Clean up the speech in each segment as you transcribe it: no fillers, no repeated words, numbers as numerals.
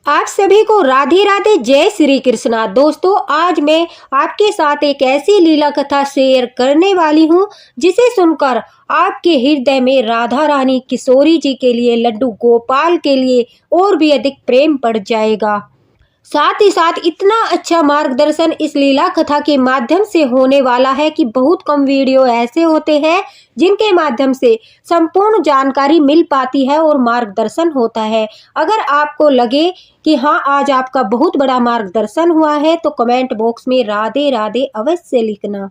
आप सभी को राधे राधे, जय श्री कृष्णा। दोस्तों, आज मैं आपके साथ एक ऐसी लीला कथा शेयर करने वाली हूं जिसे सुनकर आपके हृदय में राधा रानी किशोरी जी के लिए, लड्डू गोपाल के लिए और भी अधिक प्रेम बढ़ जाएगा। साथ ही साथ इतना अच्छा मार्गदर्शन इस लीला कथा के माध्यम से होने वाला है कि बहुत कम वीडियो ऐसे होते हैं जिनके माध्यम से संपूर्ण जानकारी मिल पाती है और मार्गदर्शन होता है। अगर आपको लगे कि हाँ, आज आपका बहुत बड़ा मार्गदर्शन हुआ है तो कमेंट बॉक्स में राधे राधे अवश्य लिखना।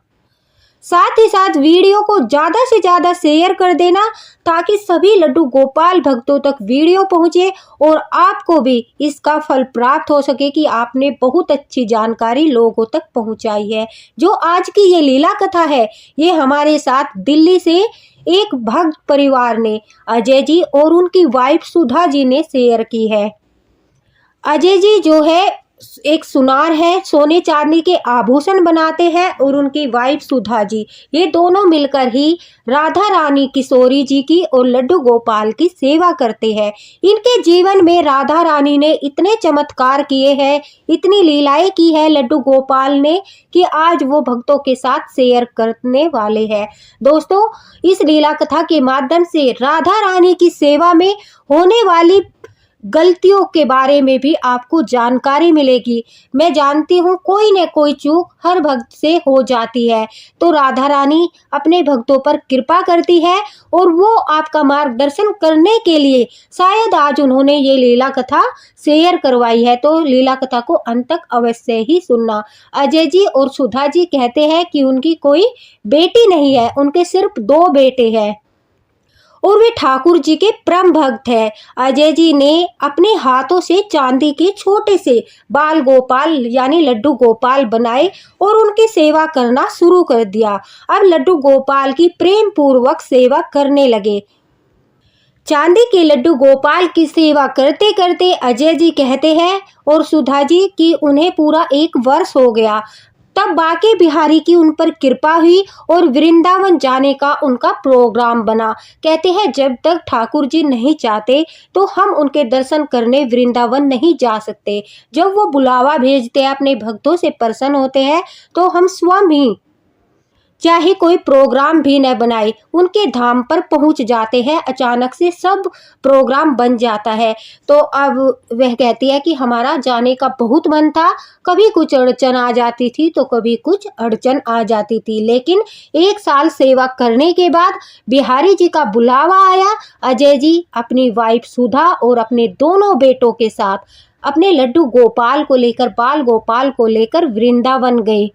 साथ ही साथ वीडियो को ज़्यादा से ज़्यादा शेयर कर देना ताकि सभी लड्डू गोपाल भक्तों तक वीडियो पहुंचे और आपको भी इसका फल प्राप्त हो सके कि आपने बहुत अच्छी जानकारी लोगों तक पहुंचाई है। जो आज की ये लीला कथा है, ये हमारे साथ दिल्ली से एक भक्त परिवार ने, अजय जी और उनकी वाइफ सुधा जी ने शेयर की है। अजय जी जो है एक सुनार है, सोने चांदी के आभूषण बनाते हैं और उनकी वाइफ सुधा जी, ये दोनों मिलकर ही राधा रानी किशोरी जी की और लड्डू गोपाल की सेवा करते हैं। इनके जीवन में राधा रानी ने इतने चमत्कार किए हैं, इतनी लीलाएं की है लड्डू गोपाल ने कि आज वो भक्तों के साथ शेयर करने वाले हैं। दोस्तों, इस लीला कथा के माध्यम से राधा रानी की सेवा में होने वाली गलतियों के बारे में भी आपको जानकारी मिलेगी। मैं जानती हूँ कोई न कोई चूक हर भक्त से हो जाती है, तो राधा रानी अपने भक्तों पर कृपा करती है और वो आपका मार्गदर्शन करने के लिए शायद आज उन्होंने ये लीला कथा शेयर करवाई है। तो लीला कथा को अंत तक अवश्य ही सुनना। अजय जी और सुधा जी कहते हैं कि उनकी कोई बेटी नहीं है, उनके सिर्फ 2 बेटे हैं और वे ठाकुर जी के परम भक्त हैं। अजय जी ने अपने हाथों से चांदी के छोटे से बाल गोपाल यानी लड्डू गोपाल बनाए और उनकी सेवा करना शुरू कर दिया। अब लड्डू गोपाल की प्रेम पूर्वक सेवा करने लगे। चांदी के लड्डू गोपाल की सेवा करते करते अजय जी कहते हैं और सुधा जी कि उन्हें पूरा 1 वर्ष हो गया। तब बांके बिहारी की उन पर कृपा हुई और वृंदावन जाने का उनका प्रोग्राम बना। कहते हैं जब तक ठाकुर जी नहीं चाहते तो हम उनके दर्शन करने वृंदावन नहीं जा सकते। जब वो बुलावा भेजते हैं, अपने भक्तों से प्रसन्न होते हैं, तो हम स्वयं ही चाहे कोई प्रोग्राम भी न बनाए उनके धाम पर पहुंच जाते हैं। अचानक से सब प्रोग्राम बन जाता है। तो अब वह कहती है कि हमारा जाने का बहुत मन था, कभी कुछ अड़चन आ जाती थी तो कभी कुछ अड़चन आ जाती थी, लेकिन 1 साल सेवा करने के बाद बिहारी जी का बुलावा आया। अजय जी अपनी वाइफ सुधा और अपने दोनों बेटों के साथ अपने लड्डू गोपाल को लेकर, बाल गोपाल को लेकर वृंदावन गए।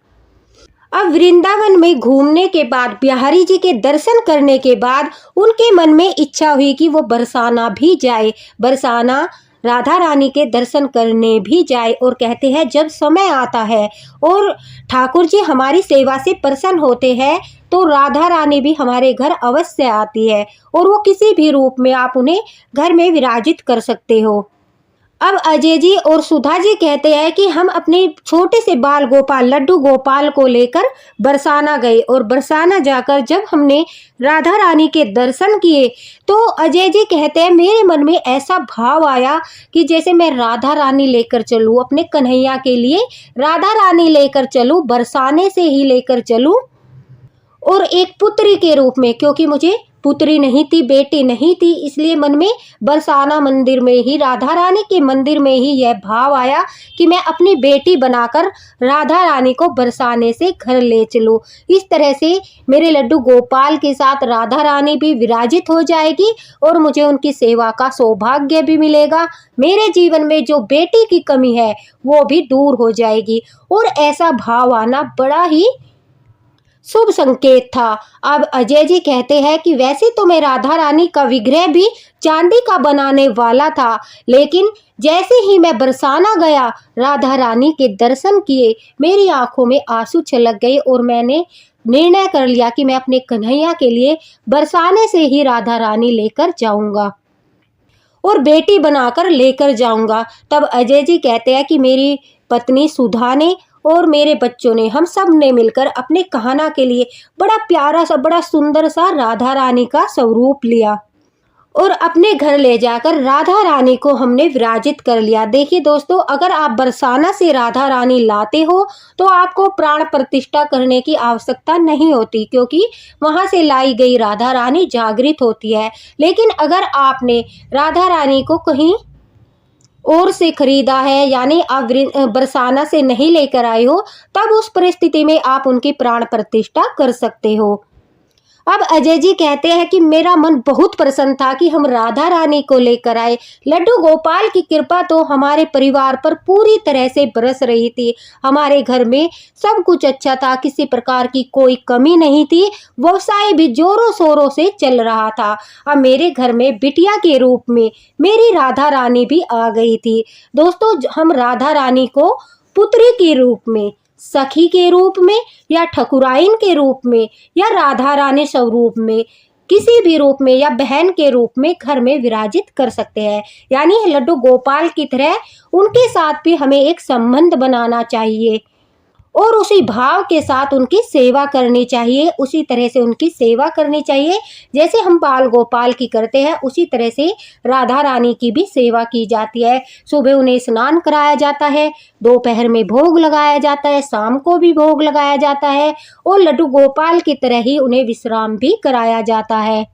अब वृंदावन में घूमने के बाद, बिहारी जी के दर्शन करने के बाद उनके मन में इच्छा हुई कि वो बरसाना भी जाए, बरसाना राधा रानी के दर्शन करने भी जाए। और कहते हैं जब समय आता है और ठाकुर जी हमारी सेवा से प्रसन्न होते हैं तो राधा रानी भी हमारे घर अवश्य आती है और वो किसी भी रूप में आप उन्हें घर में विराजित कर सकते हो। अब अजय जी और सुधा जी कहते हैं कि हम अपने छोटे से बाल गोपाल लड्डू गोपाल को लेकर बरसाना गए और बरसाना जाकर जब हमने राधा रानी के दर्शन किए तो अजय जी कहते हैं मेरे मन में ऐसा भाव आया कि जैसे मैं राधा रानी लेकर चलूं, अपने कन्हैया के लिए राधा रानी लेकर चलूं, बरसाने से ही लेकर चलूं और एक पुत्री के रूप में, क्योंकि मुझे पुत्री नहीं थी, बेटी नहीं थी, इसलिए मन में बरसाना मंदिर में ही, राधा रानी के मंदिर में ही यह भाव आया कि मैं अपनी बेटी बनाकर राधा रानी को बरसाने से घर ले चलूं। इस तरह से मेरे लड्डू गोपाल के साथ राधा रानी भी विराजित हो जाएगी और मुझे उनकी सेवा का सौभाग्य भी मिलेगा। मेरे जीवन में जो बेटी की कमी है वो भी दूर हो जाएगी। और ऐसा भाव आना बड़ा ही शुभ संकेत था। अब अजय जी कहते हैं कि वैसे तो मैं राधा रानी का विग्रह भी चांदी का बनाने वाला था, लेकिन जैसे ही मैं बरसाना गया, राधा रानी के दर्शन किए, मेरी आंखों में आंसू छलक गए और मैंने निर्णय कर लिया कि मैं अपने कन्हैया के लिए बरसाने से ही राधा रानी लेकर जाऊंगा और बेटी बनाकर लेकर जाऊंगा। तब अजय जी कहते हैं कि मेरी पत्नी सुधा ने और मेरे बच्चों ने, हम सब ने मिलकर अपने कहना के लिए बड़ा प्यारा सा, बड़ा सुंदर सा राधा रानी का स्वरूप लिया और अपने घर ले जाकर राधा रानी को हमने विराजित कर लिया। देखिए दोस्तों, अगर आप बरसाना से राधा रानी लाते हो तो आपको प्राण प्रतिष्ठा करने की आवश्यकता नहीं होती, क्योंकि वहां से लाई गई राधा रानी जागृत होती है। लेकिन अगर आपने राधा रानी को कहीं और से खरीदा है, यानी आप बरसाना से नहीं लेकर आए हो, तब उस परिस्थिति में आप उनकी प्राण प्रतिष्ठा कर सकते हो। अब अजय जी कहते हैं कि मेरा मन बहुत प्रसन्न था कि हम राधा रानी को लेकर आए। लड्डू गोपाल की कृपा तो हमारे परिवार पर पूरी तरह से बरस रही थी। हमारे घर में सब कुछ अच्छा था, किसी प्रकार की कोई कमी नहीं थी। व्यवसाय भी जोरों शोरों से चल रहा था। अब मेरे घर में बिटिया के रूप में मेरी राधा रानी भी आ गई थी। दोस्तों, हम राधा रानी को पुत्री के रूप में, सखी के रूप में, या ठकुराइन के रूप में, या राधा रानी स्वरूप में, किसी भी रूप में, या बहन के रूप में घर में विराजित कर सकते हैं। यानी लड्डू गोपाल की तरह उनके साथ भी हमें एक संबंध बनाना चाहिए और उसी भाव के साथ उनकी सेवा करनी चाहिए। उसी तरह से उनकी सेवा करनी चाहिए जैसे हम बाल गोपाल की करते हैं, उसी तरह से राधा रानी की भी सेवा की जाती है। सुबह उन्हें स्नान कराया जाता है, दोपहर में भोग लगाया जाता है, शाम को भी भोग लगाया जाता है, और लड्डू गोपाल की तरह ही उन्हें विश्राम भी कराया जाता है।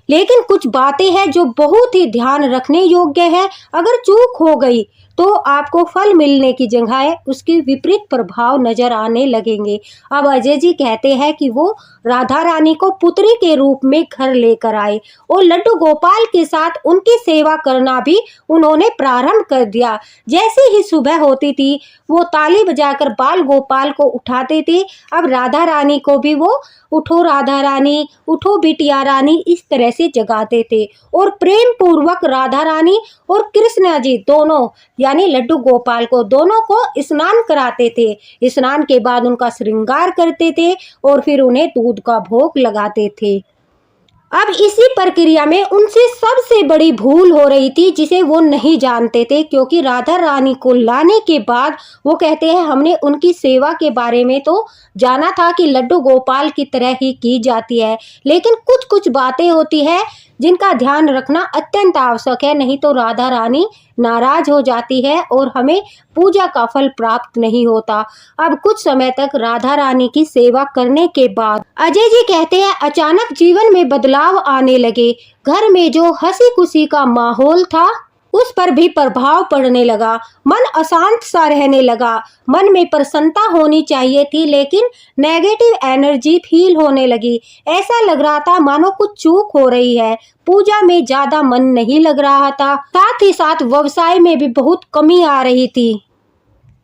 लेकिन कुछ बातें हैं जो बहुत ही ध्यान रखने योग्य है। अगर चूक हो गई तो आपको फल मिलने की जगह उसके विपरीत प्रभाव नजर आने लगेंगे। अब अजय जी कहते हैं कि वो राधा रानी को पुत्री के रूप में घर लेकर आए और लड्डू गोपाल के साथ उनकी सेवा करना भी उन्होंने प्रारंभ कर दिया। जैसे ही सुबह होती थी वो ताली बजाकर बाल गोपाल को उठाते थे। अब राधा रानी को भी वो उठो राधा रानी, उठो बिटिया रानी, इस तरह से जगाते थे और प्रेम पूर्वक राधा रानी और कृष्णा जी दोनों, यानी लड्डू गोपाल को, दोनों को स्नान कराते थे। स्नान के बाद उनका श्रृंगार करते थे और फिर उन्हें दूध का भोग लगाते थे। अब इसी प्रक्रिया में उनसे सबसे बड़ी भूल हो रही थी जिसे वो नहीं जानते थे, क्योंकि राधा रानी को लाने के बाद वो कहते हैं हमने उनकी सेवा के बारे में तो जाना था कि लड्डू गोपाल की तरह ही की जाती है, लेकिन कुछ कुछ बातें होती है जिनका ध्यान रखना अत्यंत आवश्यक है, नहीं तो राधा रानी नाराज हो जाती है और हमें पूजा का फल प्राप्त नहीं होता। अब कुछ समय तक राधा रानी की सेवा करने के बाद अजय जी कहते हैं अचानक जीवन में बदलाव आने लगे। घर में जो हंसी खुशी का माहौल था उस पर भी प्रभाव पड़ने लगा। मन अशांत सा रहने लगा। मन में प्रसन्नता होनी चाहिए थी, लेकिन नेगेटिव एनर्जी फील होने लगी। ऐसा लग रहा था मानो कुछ चूक हो रही है। पूजा में ज्यादा मन नहीं लग रहा था, साथ ही साथ व्यवसाय में भी बहुत कमी आ रही थी।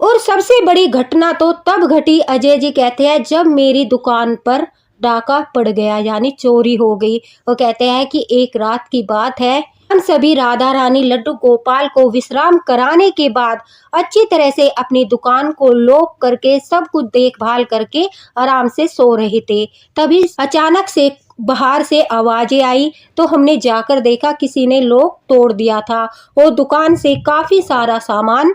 और सबसे बड़ी घटना तो तब घटी, अजय जी कहते हैं, जब मेरी दुकान पर डाका पड़ गया, यानी चोरी हो गई। वो कहते हैं कि एक रात की बात है, हम सभी राधा रानी लड्डू गोपाल को विश्राम कराने के बाद अच्छी तरह से अपनी दुकान को लॉक करके सब कुछ देखभाल करके आराम से सो रहे थे। तभी अचानक से बाहर से आवाजें आई तो हमने जाकर देखा किसी ने लॉक तोड़ दिया था और दुकान से काफी सारा सामान,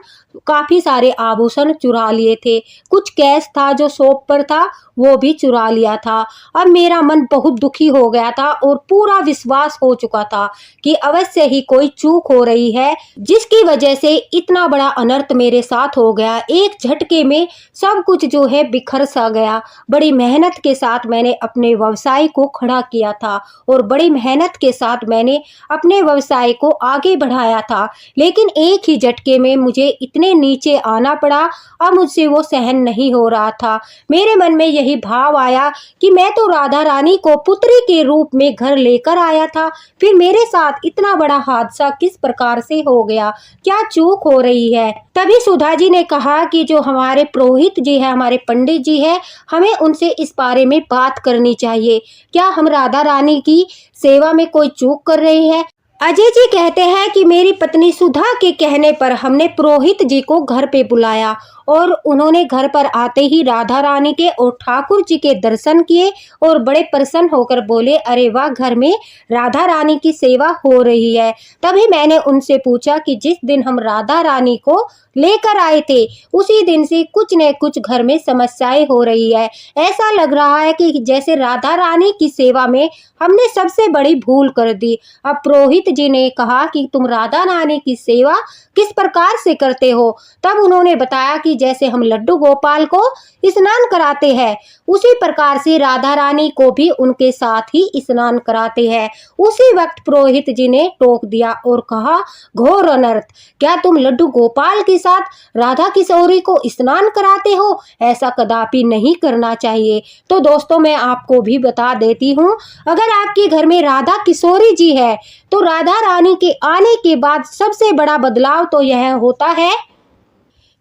काफी सारे आभूषण चुरा लिए थे। कुछ कैश था जो शॉप पर था वो भी चुरा लिया था। अब मेरा मन बहुत दुखी हो गया था और पूरा विश्वास हो चुका था कि अवश्य ही कोई चूक हो रही है, जिसकी वजह से इतना बड़ा अनर्थ मेरे साथ हो गया। एक झटके में सब कुछ जो है बिखर सा गया। बड़ी मेहनत के साथ मैंने अपने व्यवसाय को खड़ा किया था और बड़ी मेहनत के साथ मैंने अपने व्यवसाय को आगे बढ़ाया था, लेकिन एक ही झटके में मुझे इतने नीचे आना पड़ा। अब मुझसे वो सहन नहीं हो रहा था। मेरे मन में यही भाव आया कि मैं तो राधा रानी को पुत्री के रूप में घर लेकर आया था, फिर मेरे साथ इतना बड़ा हादसा किस प्रकार से हो गया, क्या चूक हो रही है। तभी सुधा जी ने कहा कि जो हमारे पुरोहित जी है, हमारे पंडित जी है, हमें उनसे इस बारे में बात करनी चाहिए। क्या हम राधा रानी की सेवा में कोई चूक कर रहे हैं? अजय जी कहते हैं कि मेरी पत्नी सुधा के कहने पर हमने पुरोहित जी को घर पे बुलाया और उन्होंने घर पर आते ही राधा रानी के और ठाकुर जी के दर्शन किए और बड़े प्रसन्न होकर बोले, अरे वाह, घर में राधा रानी की सेवा हो रही है। तभी मैंने उनसे पूछा कि जिस दिन हम राधा रानी को लेकर आए थे उसी दिन से कुछ न कुछ घर में समस्याएं हो रही है। ऐसा लग रहा है कि जैसे राधा रानी की सेवा में हमने सबसे बड़ी भूल कर दी। अब पुरोहित जी ने कहा कि तुम राधा रानी की सेवा किस प्रकार से करते हो? तब उन्होंने बताया कि जैसे हम लड्डू गोपाल को स्नान कराते हैं उसी प्रकार से राधा रानी को भी उनके साथ ही स्नान कराते हैं। उसी वक्त पुरोहित जी ने टोक दिया और कहा, घोर अनर्थ, क्या तुम लड्डू गोपाल के साथ राधा किशोरी को स्नान कराते हो? ऐसा कदापि नहीं करना चाहिए। तो दोस्तों, मैं आपको भी बता देती हूँ, अगर आपके घर में राधा किशोरी जी है तो राधा रानी के आने के बाद सबसे बड़ा बदलाव तो यह होता है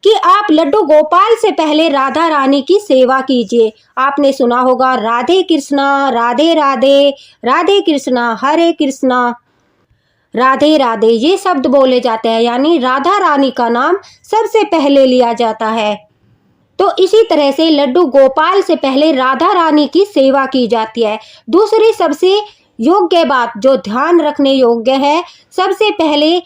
कि आप लड्डू गोपाल से पहले राधा रानी की सेवा कीजिए। आपने सुना होगा, राधे कृष्णा राधे राधे, राधे कृष्णा हरे कृष्णा, राधे राधे, ये शब्द बोले जाते हैं, यानी राधा रानी का नाम सबसे पहले लिया जाता है। तो इसी तरह से लड्डू गोपाल से पहले राधा रानी की सेवा की जाती है। दूसरी सबसे योग्य बात जो ध्यान रखने योग्य है, सबसे पहले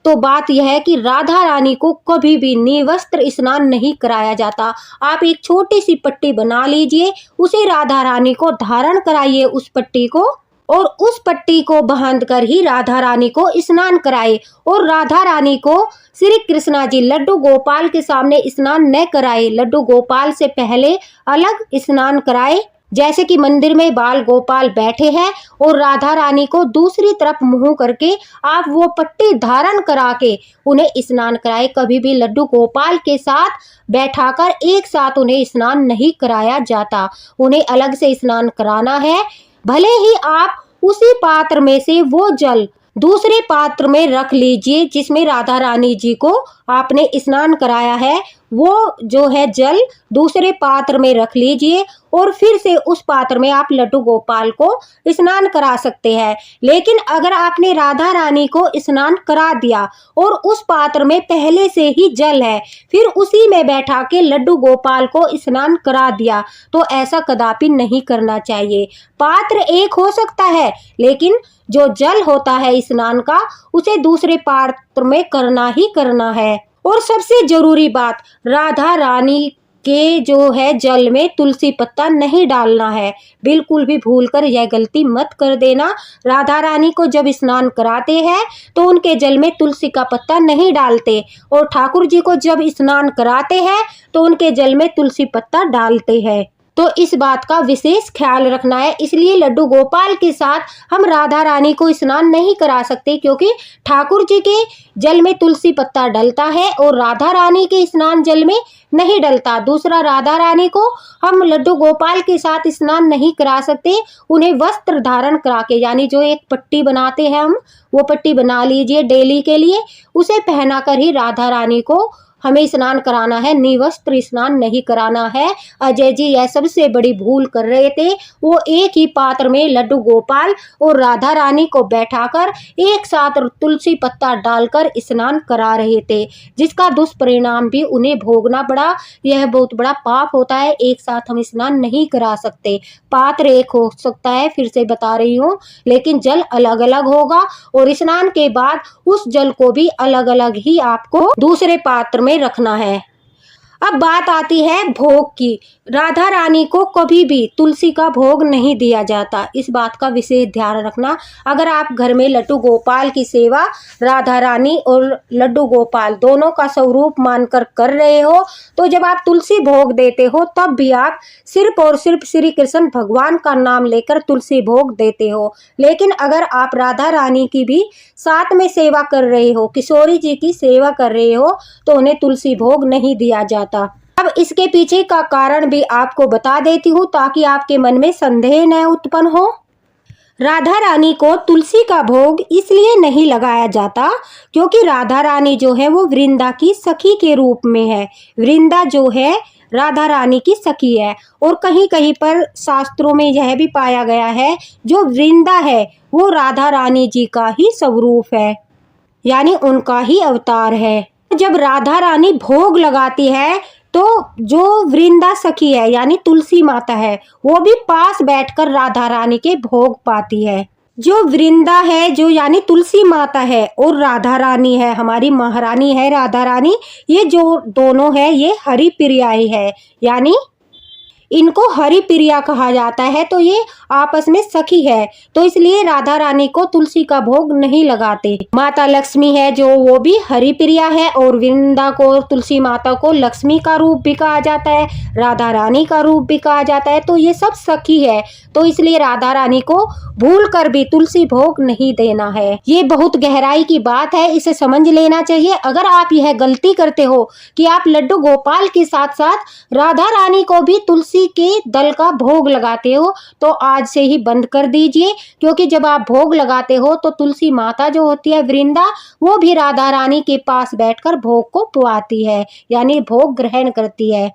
तो बात यह है कि राधा रानी को कभी भी निवस्त्र स्नान नहीं कराया जाता। आप एक छोटी सी पट्टी बना लीजिए, उसे राधा रानी को धारण कराइए उस पट्टी को, और उस पट्टी को बांध कर ही राधा रानी को स्नान कराए। और राधा रानी को श्री कृष्णा जी लड्डू गोपाल के सामने स्नान न कराए, लड्डू गोपाल से पहले अलग स्नान कराए। जैसे कि मंदिर में बाल गोपाल बैठे हैं और राधा रानी को दूसरी तरफ मुंह करके आप वो पट्टी धारण करा के उन्हें स्नान कराए। कभी भी लड्डू गोपाल के साथ बैठाकर एक साथ उन्हें स्नान नहीं कराया जाता, उन्हें अलग से स्नान कराना है। भले ही आप उसी पात्र में से वो जल दूसरे पात्र में रख लीजिए जिसमें राधा रानी जी को आपने स्नान कराया है, वो जो है जल दूसरे पात्र में रख लीजिए और फिर से उस पात्र में आप लड्डू गोपाल को स्नान करा सकते हैं। लेकिन अगर आपने राधा रानी को स्नान करा दिया और उस पात्र में पहले से ही जल है, फिर उसी में बैठा के लड्डू गोपाल को स्नान करा दिया, तो ऐसा कदापि नहीं करना चाहिए। पात्र एक हो सकता है, लेकिन जो जल होता है स्नान का, उसे दूसरे पात्र में करना ही करना है। और सबसे जरूरी बात, राधा रानी के जो है जल में तुलसी पत्ता नहीं डालना है। बिल्कुल भी भूलकर यह गलती मत कर देना। राधा रानी को जब स्नान कराते हैं तो उनके जल में तुलसी का पत्ता नहीं डालते, और ठाकुर जी को जब स्नान कराते हैं तो उनके जल में तुलसी पत्ता डालते हैं। तो इस बात का विशेष ख्याल रखना है। इसलिए लड्डू गोपाल के साथ हम राधा रानी को स्नान नहीं करा सकते, क्योंकि ठाकुर जी के जल में तुलसी पत्ता डलता है और राधा रानी के स्नान जल में नहीं डलता। दूसरा, राधा रानी को हम लड्डू गोपाल के साथ स्नान नहीं करा सकते, उन्हें वस्त्र धारण करा के, यानी जो एक पट्टी बनाते हैं हम, वो पट्टी बना लीजिए डेली के लिए, उसे पहना कर ही राधा रानी को हमें स्नान कराना है, निवस्त्र स्नान नहीं कराना है। अजय जी यह सबसे बड़ी भूल कर रहे थे। वो एक ही पात्र में लड्डू गोपाल और राधा रानी को बैठाकर एक साथ तुलसी पत्ता डालकर स्नान करा रहे थे, जिसका दुष्परिणाम भी उन्हें भोगना पड़ा। यह बहुत बड़ा पाप होता है। एक साथ हम स्नान नहीं करा सकते। पात्र एक हो सकता है, फिर से बता रही हूँ, लेकिन जल अलग अलग होगा, और स्नान के बाद उस जल को भी अलग अलग ही आपको दूसरे पात्र में रखना है। अब बात आती है भोग की। राधा रानी को कभी भी तुलसी का भोग नहीं दिया जाता, इस बात का विशेष ध्यान रखना। अगर आप घर में लड्डू गोपाल की सेवा राधा रानी और लड्डू गोपाल दोनों का स्वरूप मानकर कर रहे हो, तो जब आप तुलसी भोग देते हो तब भी आप सिर्फ और सिर्फ श्री कृष्ण भगवान का नाम लेकर तुलसी भोग देते हो। लेकिन अगर आप राधा रानी की भी साथ में सेवा कर रहे हो, किशोरी जी की सेवा कर रहे हो, तो उन्हें तुलसी भोग नहीं दिया जाता। अब इसके पीछे का कारण भी आपको बता देती हूँ, ताकि आपके मन में संदेह न उत्पन्न हो। राधा रानी को तुलसी का भोग इसलिए नहीं लगाया जाता क्योंकि राधा रानी जो है वो वृंदा की सखी के रूप में है। वृंदा जो है राधा रानी की सखी है। और कहीं कहीं पर शास्त्रों में यह भी पाया गया है जो वृंदा है वो राधा रानी जी का ही स्वरूप है, यानी उनका ही अवतार है। जब राधा रानी भोग लगाती है तो जो वृंदा सखी है यानी तुलसी माता है वो भी पास बैठकर राधा रानी के भोग पाती है। जो वृंदा है जो यानी तुलसी माता है और राधा रानी है, हमारी महारानी है राधा रानी, ये जो दोनों है ये हरि प्रियाई है, यानी इनको हरि प्रिया कहा जाता है। तो ये आपस में सखी है, तो इसलिए राधा रानी को तुलसी का भोग नहीं लगाते। माता लक्ष्मी है जो वो भी हरि प्रिया है और वृंदा को तुलसी माता को लक्ष्मी का रूप भी कहा जाता है, राधा रानी का रूप भी कहा जाता है। तो ये सब सखी है, तो इसलिए राधा रानी को भूल कर भी तुलसी भोग नहीं देना है। ये बहुत गहराई की बात है, इसे समझ लेना चाहिए। अगर आप यह गलती करते हो कि आप लड्डू गोपाल के साथ साथ राधा रानी को भी तुलसी के दल का भोग लगाते हो तो आज से ही बंद कर दीजिए, क्योंकि जब आप भोग लगाते हो तो तुलसी माता जो होती है वृंदा वो भी राधा रानी के पास बैठकर भोग को पुआती है, यानी भोग ग्रहण करती है।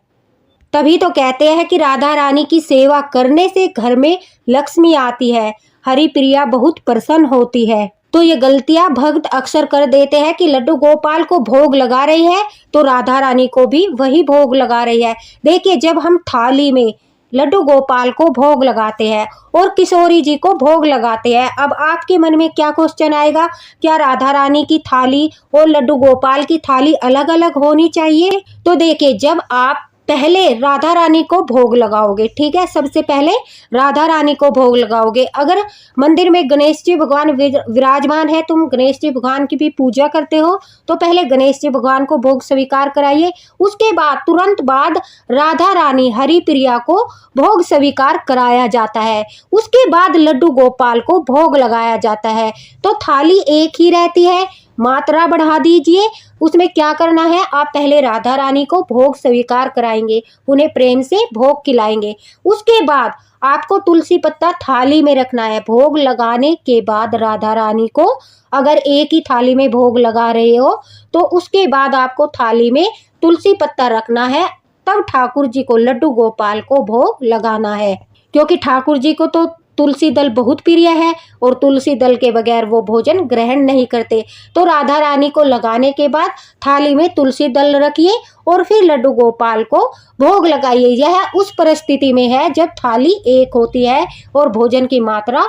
तभी तो कहते हैं कि राधा रानी की सेवा करने से घर में लक्ष्मी आती है, हरि प्रिया बहुत प्रसन्न होती है। तो ये गलतियां भक्त अक्सर कर देते हैं कि लड्डू गोपाल को भोग लगा रही है तो राधा रानी को भी वही भोग लगा रही है। देखिए, जब हम थाली में लड्डू गोपाल को भोग लगाते हैं और किशोरी जी को भोग लगाते हैं, अब आपके मन में क्या क्वेश्चन आएगा, क्या राधा रानी की थाली और लड्डू गोपाल की थाली अलग अलग होनी चाहिए? तो देखिए, जब आप पहले राधा रानी को भोग लगाओगे, ठीक है, सबसे पहले राधा रानी को भोग लगाओगे। अगर मंदिर में गणेश जी भगवान विराजमान है, तुम गणेश जी भगवान की भी पूजा करते हो, तो पहले गणेश जी भगवान को भोग स्वीकार कराइए। उसके बाद तुरंत बाद राधा रानी हरि प्रिया को भोग स्वीकार कराया जाता है। उसके बाद लड्डू गोपाल को भोग लगाया जाता है। तो थाली एक ही रहती है, मात्रा बढ़ा दीजिए। उसमें क्या करना है, आप पहले राधा रानी को भोग स्वीकार कराएंगे, उन्हें प्रेम से भोग खिलाएंगे। उसके बाद आपको तुलसी पत्ता थाली में रखना है। भोग लगाने के बाद राधा रानी को अगर एक ही थाली में भोग लगा रहे हो तो उसके बाद आपको थाली में तुलसी पत्ता रखना है, तब ठाकुर जी को लड्डू गोपाल को भोग लगाना है। क्योंकि ठाकुर जी को तो तुलसी दल बहुत प्रिय है और तुलसी दल के बगैर वो भोजन ग्रहण नहीं करते। तो राधा रानी को लगाने के बाद थाली में तुलसी दल रखिए और फिर लड्डू गोपाल को भोग लगाइए। यह उस परिस्थिति में है जब थाली एक होती है और भोजन की मात्रा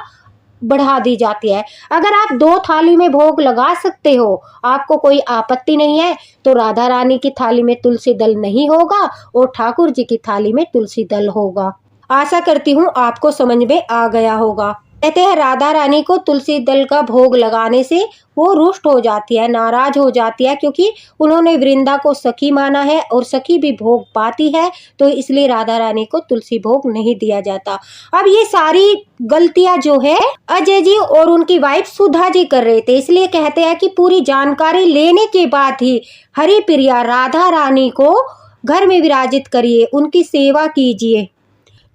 बढ़ा दी जाती है। अगर आप दो थाली में भोग लगा सकते हो, आपको कोई आपत्ति नहीं है, तो राधा रानी की थाली में तुलसी दल नहीं होगा और ठाकुर जी की थाली में तुलसी दल होगा। आशा करती हूँ आपको समझ में आ गया होगा। कहते हैं राधा रानी को तुलसी दल का भोग लगाने से वो रुष्ट हो जाती है, नाराज हो जाती है, क्योंकि उन्होंने वृंदा को सखी माना है और सखी भी भोग पाती है, तो इसलिए राधा रानी को तुलसी भोग नहीं दिया जाता। अब ये सारी गलतियां जो है अजय जी और उनकी वाइफ सुधा जी कर रहे थे, इसलिए कहते हैं कि पूरी जानकारी लेने के बाद ही हरि प्रिया राधा रानी को घर में विराजित करिए, उनकी सेवा कीजिए।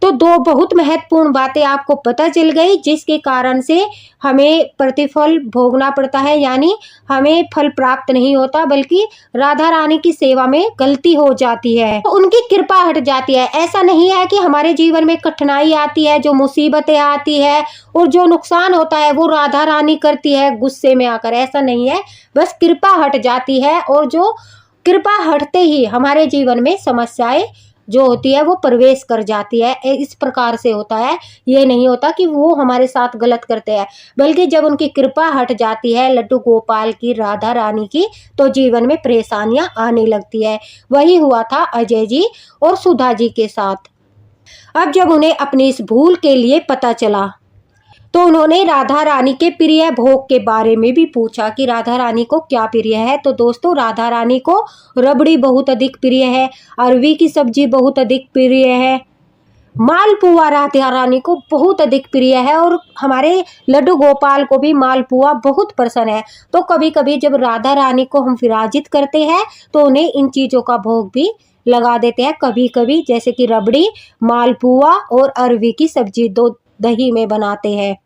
तो दो बहुत महत्वपूर्ण बातें आपको पता चल गई जिसके कारण से हमें प्रतिफल भोगना पड़ता है, यानी हमें फल प्राप्त नहीं होता बल्कि राधा रानी की सेवा में गलती हो जाती है, तो उनकी कृपा हट जाती है। ऐसा नहीं है कि हमारे जीवन में कठिनाई आती है, जो मुसीबतें आती है और जो नुकसान होता है वो राधा रानी करती है गुस्से में आकर, ऐसा नहीं है। बस कृपा हट जाती है और जो कृपा हटते ही हमारे जीवन में समस्याएं जो होती है वो प्रवेश कर जाती है। इस प्रकार से होता है, ये नहीं होता कि वो हमारे साथ गलत करते हैं, बल्कि जब उनकी कृपा हट जाती है लड्डू गोपाल की, राधा रानी की, तो जीवन में परेशानियां आने लगती है। वही हुआ था अजय जी और सुधा जी के साथ। अब जब उन्हें अपनी इस भूल के लिए पता चला तो उन्होंने राधा रानी के प्रिय भोग के बारे में भी पूछा कि राधा रानी को क्या प्रिय है। तो दोस्तों, राधा रानी को रबड़ी बहुत अधिक प्रिय है, अरवी की सब्जी बहुत अधिक प्रिय है, मालपुआ राधा रानी को बहुत अधिक प्रिय है और हमारे लड्डू गोपाल को भी मालपुआ बहुत पसंद है। तो कभी कभी जब राधा रानी को हम विराजित करते हैं तो उन्हें इन चीज़ों का भोग भी लगा देते हैं कभी कभी, जैसे कि रबड़ी, मालपुआ और अरवी की सब्जी दो दही में बनाते हैं।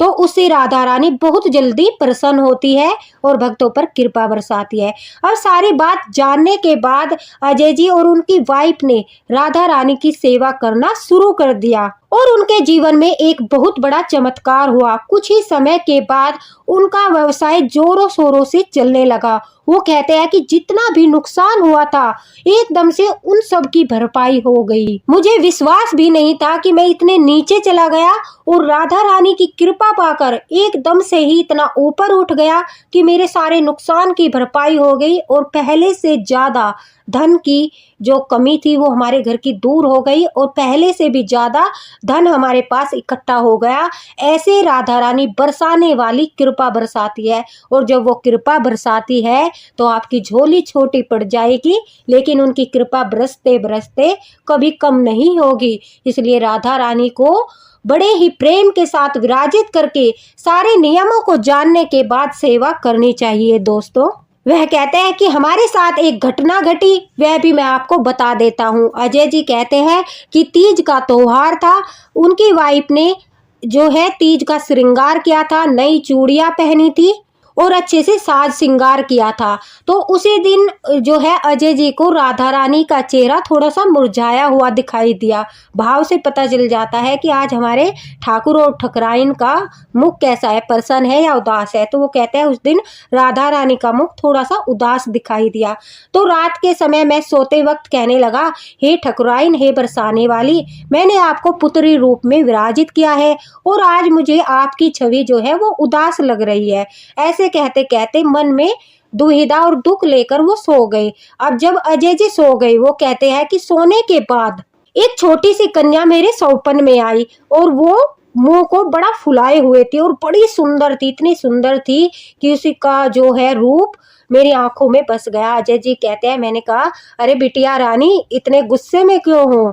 तो उससे राधा रानी बहुत जल्दी प्रसन्न होती है और भक्तों पर कृपा बरसाती है। और सारी बात जानने के बाद अजय जी और उनकी वाइफ ने राधा रानी की सेवा करना शुरू कर दिया और उनके जीवन में एक बहुत बड़ा चमत्कार हुआ। कुछ ही समय के बाद उनका व्यवसाय जोरों शोरों से चलने लगा। वो कहते हैं कि जितना भी नुकसान हुआ था एकदम से उन सब की भरपाई हो गई। मुझे विश्वास भी नहीं था कि मैं इतने नीचे चला गया और राधा रानी की कृपा पाकर एकदम से ही इतना ऊपर उठ गया कि मेरे सारे नुकसान की भरपाई हो गई और पहले से ज्यादा धन की जो कमी थी वो हमारे घर की दूर हो गई और पहले से भी ज्यादा धन हमारे पास इकट्ठा हो गया। ऐसे राधा रानी बरसाने वाली कृपा बरसाती है और जब वो कृपा बरसाती है तो आपकी झोली छोटी पड़ जाएगी, लेकिन उनकी कृपा बरसते बरसते कभी कम नहीं होगी। इसलिए राधा रानी को बड़े ही प्रेम के साथ विराजित करके सारे नियमों को जानने के बाद सेवा करनी चाहिए दोस्तों। वह कहते हैं कि हमारे साथ एक घटना घटी, वह भी मैं आपको बता देता हूँ। अजय जी कहते हैं कि तीज का त्योहार था, उनकी वाइफ ने जो है तीज का श्रृंगार किया था, नई चूड़ियां पहनी थी और अच्छे से साज श्रृंगार किया था। तो उसी दिन जो है अजय जी को राधा रानी का चेहरा थोड़ा सा मुरझाया हुआ दिखाई दिया। भाव से पता चल जाता है कि आज हमारे ठाकुर और ठकुराइन का मुख कैसा है, प्रसन्न है या उदास है। तो वो कहते हैं उस दिन राधा रानी का मुख थोड़ा सा उदास दिखाई दिया। तो रात के समय मैं सोते वक्त कहने लगा, हे ठकुराइन, हे बरसाने वाली, मैंने आपको पुत्री रूप में विराजित किया है और आज मुझे आपकी छवि जो है वो उदास लग रही है। ऐसे कहते कहते मन में दुविधा और दुख लेकर वो सो गए। अब जब अजय जी सो गए, वो कहते हैं कि सोने के बाद एक छोटी सी कन्या मेरे सौपन में आई और वो मुंह को बड़ा फुलाए हुए थी और बड़ी सुंदर थी, इतनी सुंदर थी कि उसका जो है रूप मेरी आंखों में बस गया। अजय जी कहते हैं, मैंने कहा, अरे बिटिया रानी, इतने गुस्से में क्यों हो?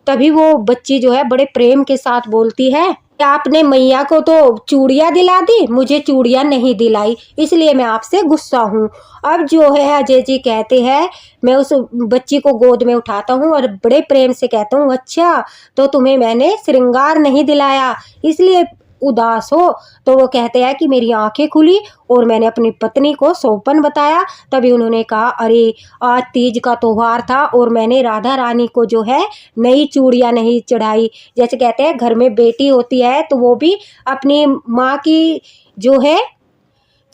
तभी वो बच्ची जो है बड़े प्रेम के साथ बोलती है, आपने मैया को तो चूड़ियां दिला दी, मुझे चूड़ियां नहीं दिलाई, इसलिए मैं आपसे गुस्सा हूँ। अब जो है अजय जी कहते हैं, मैं उस बच्ची को गोद में उठाता हूँ और बड़े प्रेम से कहता हूँ, अच्छा तो तुम्हें मैंने श्रृंगार नहीं दिलाया इसलिए उदास हो? तो वो कहते हैं कि मेरी आंखें खुली और मैंने अपनी पत्नी को सौपन बताया। तभी उन्होंने कहा, अरे आज तीज का त्योहार था और मैंने राधा रानी को जो है नई चूड़ियां नहीं चढ़ाई। जैसे कहते हैं घर में बेटी होती है तो वो भी अपनी माँ की जो है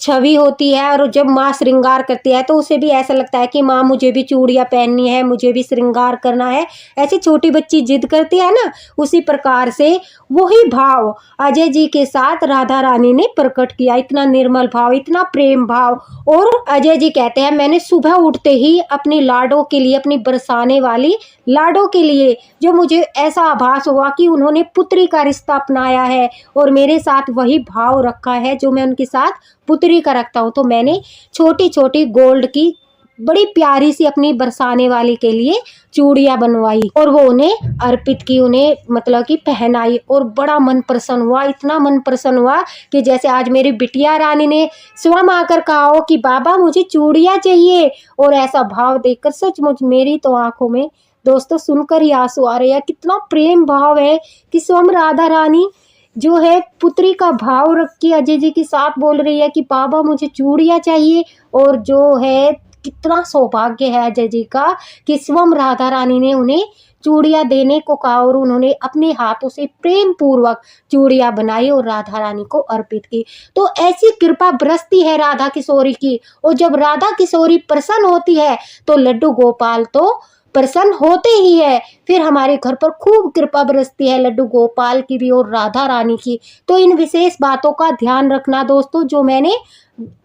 छवि होती है और जब माँ श्रृंगार करती है तो उसे भी ऐसा लगता है कि माँ मुझे भी चूड़ियाँ पहननी है, मुझे भी श्रृंगार करना है। ऐसी छोटी बच्ची जिद करती है ना, उसी प्रकार से वही भाव अजय जी के साथ राधा रानी ने प्रकट किया। इतना निर्मल भाव, इतना प्रेम भाव। और अजय जी कहते हैं, मैंने सुबह उठते ही अपनी लाडो के लिए, अपनी बरसाने वाली लाडो के लिए, जो मुझे ऐसा आभास हुआ कि उन्होंने पुत्री का रिश्ता अपनाया है और मेरे साथ वही भाव रखा है जो मैं उनके साथ पुत्री का रखता हूँ, तो मैंने छोटी छोटी गोल्ड की बड़ी प्यारी सी अपनी बरसाने वाली के लिए चूड़ियां बनवाई और वो उन्हें अर्पित की, उन्हें मतलब कि पहनाई और बड़ा मन प्रसन्न हुआ। इतना मन प्रसन्न हुआ कि जैसे आज मेरी बिटिया रानी ने स्वयं आकर कहा हो कि बाबा मुझे चूड़ियां चाहिए। और ऐसा भाव देखकर सचमुच मेरी तो आंखों में दोस्तों सुनकर ही आंसू आ रहे हैं। कितना प्रेम भाव है कि स्वयं राधा रानी जो है पुत्री का भाव रख के अजय जी के साथ बोल रही है कि बाबा मुझे चूड़ियां चाहिए। और जो है कितना सौभाग्य है अजय जी का कि स्वयं राधा रानी ने उन्हें चूड़ियां देने को कहा और उन्होंने अपने हाथों से प्रेम पूर्वक चूड़ियां बनाई और राधा रानी को अर्पित की। तो ऐसी कृपा बरसती है राधा किशोरी की। और जब राधा किशोरी प्रसन्न होती है तो लड्डू गोपाल तो प्रसन्न होते ही है। फिर हमारे घर पर खूब कृपा बरसती है लड्डू गोपाल की भी और राधा रानी की। तो इन विशेष बातों का ध्यान रखना दोस्तों, जो मैंने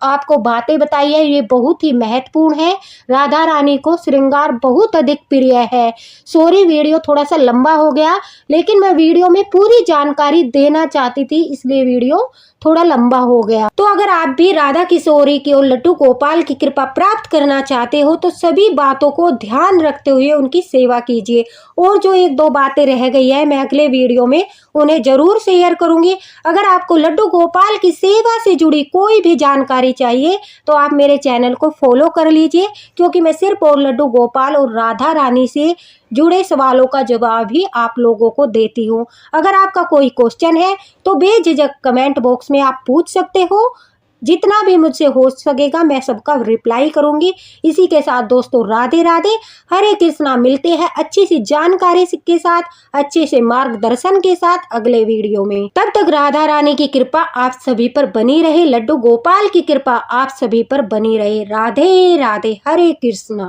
आपको बातें बताई है ये बहुत ही महत्वपूर्ण है। राधा रानी को श्रृंगार बहुत अधिक प्रिय है। सॉरी वीडियो थोड़ा सा लंबा हो गया, लेकिन मैं वीडियो में पूरी जानकारी देना चाहती थी इसलिए वीडियो थोड़ा लंबा हो गया। तो अगर आप भी राधा किशोरी की और लड्डू गोपाल की कृपा प्राप्त करना चाहते हो तो सभी बातों को ध्यान रखते हुए उनकी सेवा कीजिए। और जो एक दो बातें रह गई है मैं अगले वीडियो में उन्हें जरूर शेयर करूंगी। अगर आपको लड्डू गोपाल की सेवा से जुड़ी कोई भी जानकारी चाहिए तो आप मेरे चैनल को फॉलो कर लीजिए, क्योंकि मैं सिर्फ और लड्डू गोपाल और राधा रानी से जुड़े सवालों का जवाब भी आप लोगों को देती हूँ। अगर आपका कोई क्वेश्चन है तो बेझिझक कमेंट बॉक्स में आप पूछ सकते हो। जितना भी मुझसे हो सकेगा मैं सबका रिप्लाई करूंगी। इसी के साथ दोस्तों राधे राधे, हरे कृष्णा। मिलते हैं अच्छी सी जानकारी के साथ, अच्छे से मार्गदर्शन के साथ अगले वीडियो में। तब तक राधा रानी की कृपा आप सभी पर बनी रहे, लड्डू गोपाल की कृपा आप सभी पर बनी रहे। राधे राधे, हरे कृष्णा।